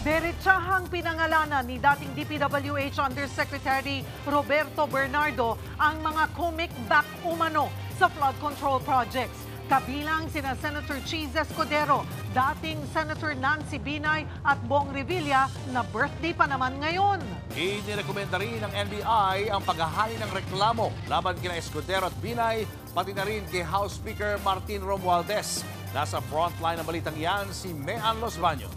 Diretsahang pinangalanan ni dating DPWH Undersecretary Roberto Bernardo ang mga comic back umano sa flood control projects. Kabilang sina Senator Cheese Escudero, dating Senator Nancy Binay at Bong Revilla na birthday pa naman ngayon. Inirekomenda rin ng NBI ang paghahali ng reklamo laban kina Escudero at Binay, pati na rin kay House Speaker Martin Romualdez. Nasa frontline ng balitang yan si Mean Los Baños.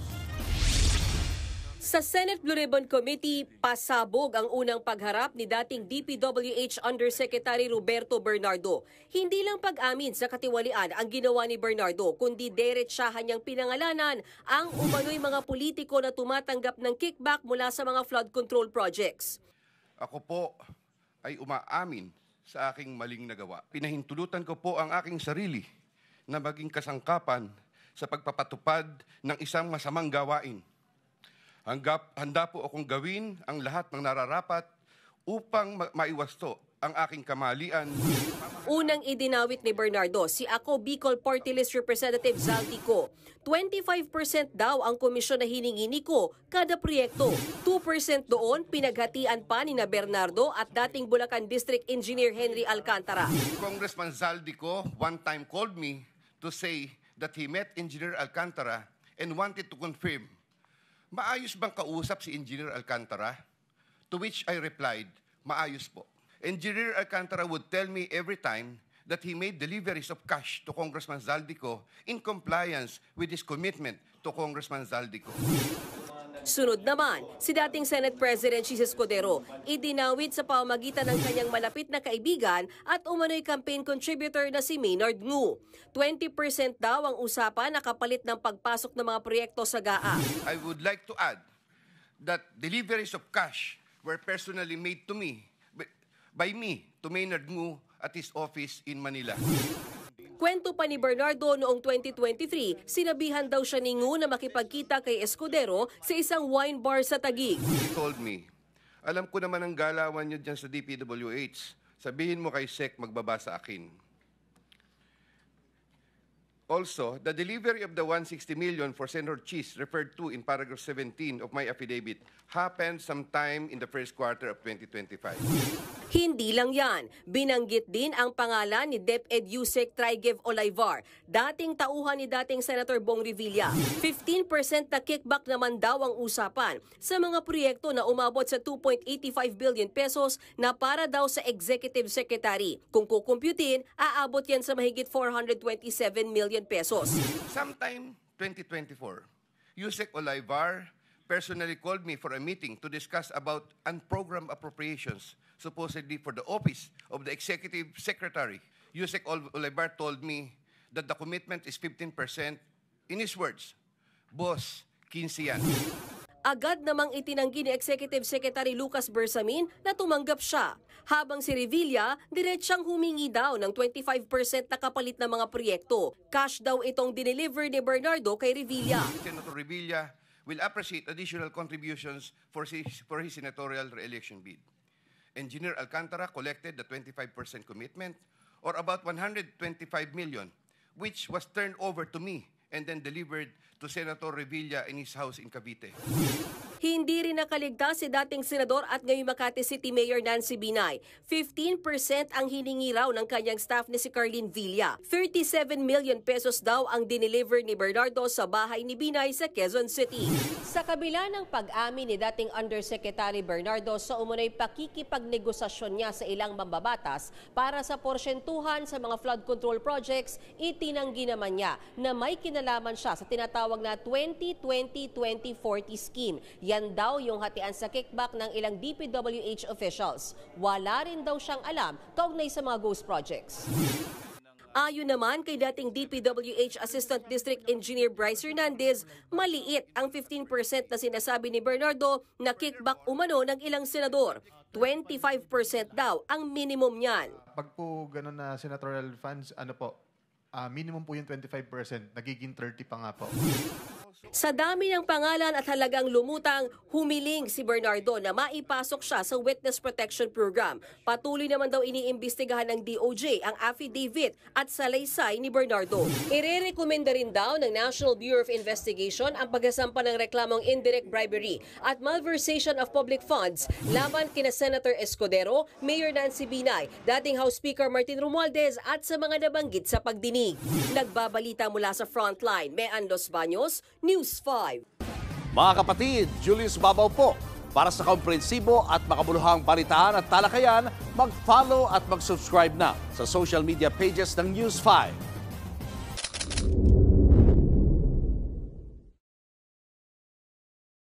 Sa Senate Blue Ribbon Committee, pasabog ang unang pagharap ni dating DPWH Undersecretary Roberto Bernardo. Hindi lang pag-amin sa katiwalian ang ginawa ni Bernardo, kundi diretsahan niyang pinangalanan ang umano'y mga politiko na tumatanggap ng kickback mula sa mga flood control projects. Ako po ay umaamin sa aking maling nagawa. Pinahintulutan ko po ang aking sarili na maging kasangkapan sa pagpapatupad ng isang masamang gawain. Handa po akong gawin ang lahat ng nararapat upang maiwasto ang aking kamalian. Unang idinawit ni Bernardo si Ako Bicol Party List Representative Zaldico. 25% daw ang komisyon na hiningi ni Ko kada proyekto. 2% doon pinaghatian pa ni na Bernardo at dating Bulacan District Engineer Henry Alcantara. Congressman Zaldico one time called me to say that he met Engineer Alcantara and wanted to confirm, maayos bang kausap si Engineer Alcantara? To which I replied, maayos po. Engineer Alcantara would tell me every time that he made deliveries of cash to Congressman Zaldico in compliance with his commitment to Congressman Zaldico. Sunod naman, si dating Senate President Cheese Escudero, idinawit sa pamamagitan ng kanyang malapit na kaibigan at umano'y campaign contributor na si Maynard Ngu. 20% daw ang usapan na kapalit ng pagpasok ng mga proyekto sa GAA. I would like to add that deliveries of cash were personally made to me, by me, to Maynard Ngu at his office in Manila. Kwento pa ni Bernardo noong 2023, sinabihan daw siya ni Ngu na makipagkita kay Escudero sa isang wine bar sa Taguig. He told me, alam ko naman ang galawan niyo dyan sa DPWH. Sabihin mo kay Sec magbaba sa akin. Also, the delivery of the 160 million for Senator Cheese referred to in paragraph 17 of my affidavit happened sometime in the first quarter of 2025. Hindi lang yan. Binanggit din ang pangalan ni DepEd Yusek Trigev Olivar, dating tauhan ni dating Senator Bong Revilla. 15% na kickback naman daw ang usapan sa mga proyekto na umabot sa 2.85 billion pesos na para daw sa Executive Secretary. Kung kukumputin, aabot yan sa mahigit 427 million pesos. Sometime 2024, Yusek Olivar personally called me for a meeting to discuss about unprogrammed appropriations supposedly for the office of the Executive Secretary. Yusek Olivar told me that the commitment is 15%. In his words, boss, 15 yan. Agad namang itinanggi ni Executive Secretary Lucas Bersamin na tumanggap siya. Habang si Revilla, diretsyang humingi daw ng 25% na kapalit ng mga proyekto. Cash daw itong dineliver ni Bernardo kay Revilla. Senator Revilla will appreciate additional contributions for his senatorial re-election bid. Engineer Alcantara collected the 25% commitment, or about 125 million, which was turned over to me and then delivered to Senator Revilla in his house in Cavite. Hindi rin nakaligtas si dating senador at ngayon Makati City Mayor Nancy Binay. 15% ang hiningi raw ng kanyang staff ni si Carlin Villa. 37 million pesos daw ang dineliver ni Bernardo sa bahay ni Binay sa Quezon City. Sa kabila ng pag-amin ni dating Undersecretary Bernardo sa umunoy pakikipagnegosasyon niya sa ilang mambabatas para sa porsyentuhan sa mga flood control projects, itinanggi naman niya na may kinalaman siya sa tinatawag na 2020-2040 scheme. Yan daw yung hatian sa kickback ng ilang DPWH officials. Wala rin daw siyang alam kaugnay sa mga ghost projects. Ayon naman kay dating DPWH Assistant District Engineer Bryce Hernandez, maliit ang 15% na sinasabi ni Bernardo na kickback umano ng ilang senador. 25% daw ang minimum niyan. Pag po ganun na senatorial funds, minimum po yung 25%, nagiging 30 pa nga po. Sa dami ng pangalan at halagang lumutang, humiling si Bernardo na maipasok siya sa Witness Protection Program. Patuloy naman daw iniimbestigahan ng DOJ ang affidavit at salaysay ni Bernardo. Irerekomenda rin daw ng National Bureau of Investigation ang pagsasampa ng reklamong indirect bribery at malversation of public funds laban kina Senator Escudero, Mayor Nancy Binay, dating House Speaker Martin Romualdez at sa mga nabanggit sa pagdinig. Nagbabalita mula sa Frontline, Mean Los Baños, News 5. Mga kapatid, Julius Babaw po. Para sa komprehensibo at makabuluhang balitaan at talakayan, mag-follow at mag-subscribe na sa social media pages ng News 5.